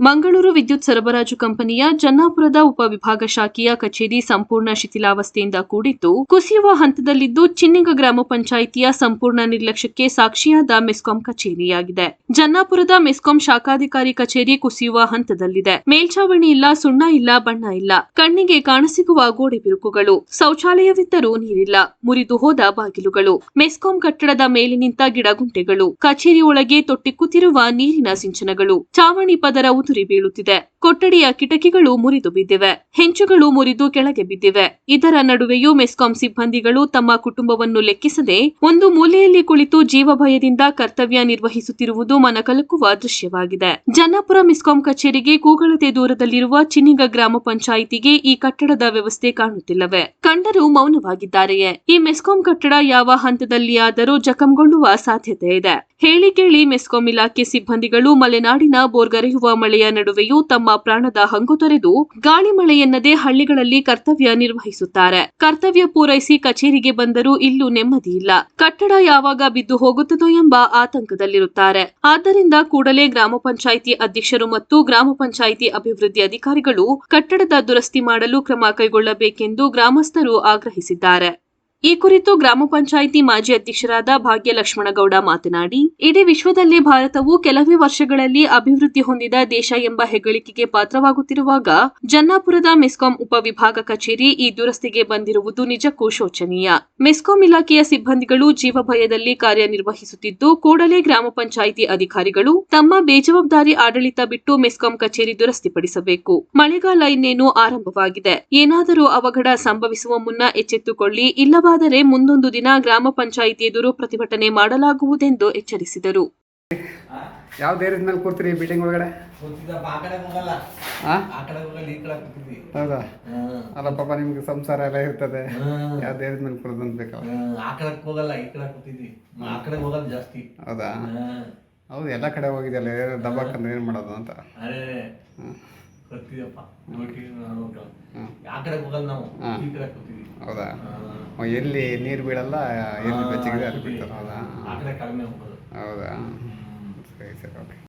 ಮಂಗಳೂರು ವಿದ್ಯುತ್ ಸರಬರಾಜು ಕಂಪನಿಯ ಜನ್ನಾಪುರದ ಉಪವಿಭಾಗ ಶಾಖೆಯ ಕಚೇರಿ ಸಂಪೂರ್ಣ ಶಿಥಿಲಾವಸ್ಥೆಯಿಂದ ಕೂಡಿದ್ದು, ಕುಸಿಯುವ ಹಂತದಲ್ಲಿದ್ದು ಚಿನ್ನಿಗ ಗ್ರಾಮ ಪಂಚಾಯಿತಿಯ ಸಂಪೂರ್ಣ ನಿರ್ಲಕ್ಷ್ಯಕ್ಕೆ ಸಾಕ್ಷಿಯಾದ ಮೆಸ್ಕಾಂ ಕಚೇರಿಯಾಗಿದೆ. ಜನ್ನಾಪುರದ ಮೆಸ್ಕಾಂ ಶಾಖಾಧಿಕಾರಿ ಕಚೇರಿ ಕುಸಿಯುವ ಹಂತದಲ್ಲಿದೆ. ಮೇಲ್ಛಾವಣಿ ಇಲ್ಲ, ಸುಣ್ಣ ಇಲ್ಲ, ಬಣ್ಣ ಇಲ್ಲ, ಕಣ್ಣಿಗೆ ಕಾಣಸಿಗುವ ಗೋಡೆ ಬಿರುಕುಗಳು, ಶೌಚಾಲಯವಿದ್ದರೂ ನೀರಿಲ್ಲ, ಮುರಿದು ಹೋದ ಬಾಗಿಲುಗಳು, ಮೆಸ್ಕಾಂ ಕಟ್ಟಡದ ಮೇಲೆ ನಿಂತ ಗಿಡಗುಂಟೆಗಳು, ಕಚೇರಿ ಒಳಗೆ ತೊಟ್ಟಿ ಕೂತಿರುವ ನೀರಿನ ಸಿಂಚನಗಳು, ಚಾವಣಿ ಪದರ ಉದುರಿ ಬೀಳುತ್ತಿದೆ. ಕೊಠಡಿಯ ಕಿಟಕಿಗಳು ಮುರಿದು ಬಿದ್ದಿವೆ, ಹೆಂಚುಗಳು ಮುರಿದು ಕೆಳಗೆ ಬಿದ್ದಿವೆ. ಇದರ ನಡುವೆಯೂ ಮೆಸ್ಕಾಂ ಸಿಬ್ಬಂದಿಗಳು ತಮ್ಮ ಕುಟುಂಬವನ್ನು ಲೆಕ್ಕಿಸದೆ ಒಂದು ಮೂಲೆಯಲ್ಲಿ ಕುಳಿತು ಜೀವ ಭಯದಿಂದ ಕರ್ತವ್ಯ ನಿರ್ವಹಿಸುತ್ತಿರುವುದು ಮನಕಲಕುವ ದೃಶ್ಯವಾಗಿದೆ. ಜನ್ನಾಪುರ ಮೆಸ್ಕಾಂ ಕಚೇರಿಗೆ ಕೂಗಳತೆ ದೂರದಲ್ಲಿರುವ ಚಿನ್ನಿಗ ಗ್ರಾಮ ಪಂಚಾಯಿತಿಗೆ ಈ ಕಟ್ಟಡದ ವ್ಯವಸ್ಥೆ ಕಾಣುತ್ತಿಲ್ಲವೇ? ಕಂಡರೂ ಮೌನವಾಗಿದ್ದಾರೆಯೇ? ಈ ಮೆಸ್ಕಾಂ ಕಟ್ಟಡ ಯಾವ ಹಂತದಲ್ಲಿಯಾದರೂ ಜಖಂಗೊಳ್ಳುವ ಸಾಧ್ಯತೆ ಇದೆ. ಹೇಳಿ ಕೇಳಿ ಮೆಸ್ಕಾಂ ಇಲಾಖೆ ಸಿಬ್ಬಂದಿಗಳು ಮಲೆನಾಡಿನ ಬೋರ್ಗರೆಯುವ ಮಳೆಯ ನಡುವೆಯೂ ತಮ್ಮ ಪ್ರಾಣದ ಹಂಗು ತೊರೆದು ಗಾಳಿ ಮಳೆಯೆನ್ನದೆ ಹಳ್ಳಿಗಳಲ್ಲಿ ಕರ್ತವ್ಯ ನಿರ್ವಹಿಸುತ್ತಾರೆ. ಕರ್ತವ್ಯ ಪೂರೈಸಿ ಕಚೇರಿಗೆ ಬಂದರೂ ಇಲ್ಲೂ ನೆಮ್ಮದಿ ಇಲ್ಲ. ಕಟ್ಟಡ ಯಾವಾಗ ಬಿದ್ದು ಹೋಗುತ್ತದೋ ಎಂಬ ಆತಂಕದಲ್ಲಿರುತ್ತಾರೆ. ಆದ್ದರಿಂದ ಕೂಡಲೇ ಗ್ರಾಮ ಪಂಚಾಯಿತಿ ಅಧ್ಯಕ್ಷರು ಮತ್ತು ಗ್ರಾಮ ಪಂಚಾಯಿತಿ ಅಭಿವೃದ್ಧಿ ಅಧಿಕಾರಿಗಳು ಕಟ್ಟಡದ ದುರಸ್ತಿ ಮಾಡಲು ಕ್ರಮ ಕೈಗೊಳ್ಳಬೇಕೆಂದು ಗ್ರಾಮಸ್ಥರು ಆಗ್ರಹಿಸಿದ್ದಾರೆ. ಈ ಕುರಿತು ಗ್ರಾಮ ಪಂಚಾಯಿತಿ ಮಾಜಿ ಅಧ್ಯಕ್ಷರಾದ ಭಾಗ್ಯ ಲಕ್ಷ್ಮಣಗೌಡ ಮಾತನಾಡಿ, ಇಡೀ ವಿಶ್ವದಲ್ಲೇ ಭಾರತವು ಕೆಲವೇ ವರ್ಷಗಳಲ್ಲಿ ಅಭಿವೃದ್ಧಿ ಹೊಂದಿದ ದೇಶ ಎಂಬ ಹೆಗ್ಗಳಿಕೆಗೆ ಪಾತ್ರವಾಗುತ್ತಿರುವಾಗ ಜನ್ನಾಪುರದ ಮೆಸ್ಕಾಂ ಉಪವಿಭಾಗ ಕಚೇರಿ ಈ ದುರಸ್ತಿಗೆ ಬಂದಿರುವುದು ನಿಜಕ್ಕೂ ಶೋಚನೀಯ. ಮೆಸ್ಕಾಂ ಇಲಾಖೆಯ ಸಿಬ್ಬಂದಿಗಳು ಜೀವ ಭಯದಲ್ಲಿ ಕಾರ್ಯನಿರ್ವಹಿಸುತ್ತಿದ್ದು, ಕೂಡಲೇ ಗ್ರಾಮ ಪಂಚಾಯಿತಿ ಅಧಿಕಾರಿಗಳು ತಮ್ಮ ಬೇಜವಾಬ್ದಾರಿ ಆಡಳಿತ ಬಿಟ್ಟು ಮೆಸ್ಕಾಂ ಕಚೇರಿ ದುರಸ್ತಿಪಡಿಸಬೇಕು. ಮಳೆಗಾಲ ಇನ್ನೇನು ಆರಂಭವಾಗಿದೆ. ಏನಾದರೂ ಅವಘಡ ಸಂಭವಿಸುವ ಮುನ್ನ ಎಚ್ಚೆತ್ತುಕೊಳ್ಳಿ, ಇಲ್ಲವಾದರೆ ಮುಂದೊಂದು ದಿನ ಗ್ರಾಮ ಪಂಚಾಯಿತಿ ಎದುರು ಪ್ರತಿಭಟನೆ ಮಾಡಲಾಗುವುದೆಂದು ಎಚ್ಚರಿಸಿದರು. ಯಾವ ಧೈರ್ಯದ ಮೇಲೆ ಕೂರ್ತೀರಿ ಬಿಲ್ಡಿಂಗ್ ಒಳಗಡೆ? ಹೌದಾ? ಅಲ್ಲ ಪಾಪ ನಿಮ್ಗೆ ಸಂಸಾರ ಎಲ್ಲ ಇರ್ತದೆ, ಯಾವ ಧೈರ್ಯದ ಮೇಲೆ ಕೂರೋದು ಅನ್ಬೇಕಲ್ಲ. ಹೌದಾ? ಹೌದು, ಎಲ್ಲ ಕಡೆ ಹೋಗಿದೆಯಲ್ಲ, ದಬ್ಬಾಕಂದ್ರೆ ಏನು ಮಾಡೋದು ಅಂತ. ಹೌದಾ? ಎಲ್ಲಿ ನೀರು ಬೀಳಲ್ಲ, ಎಲ್ಲಿ ಬೆಚ್ಚಗಿದೆ ಅಲ್ಲಿ ಬಿಡ್ತಾರೆ. ಹೌದಾ? ಹೌದಾ? ಸರಿ ಸರಿ, ಓಕೆ.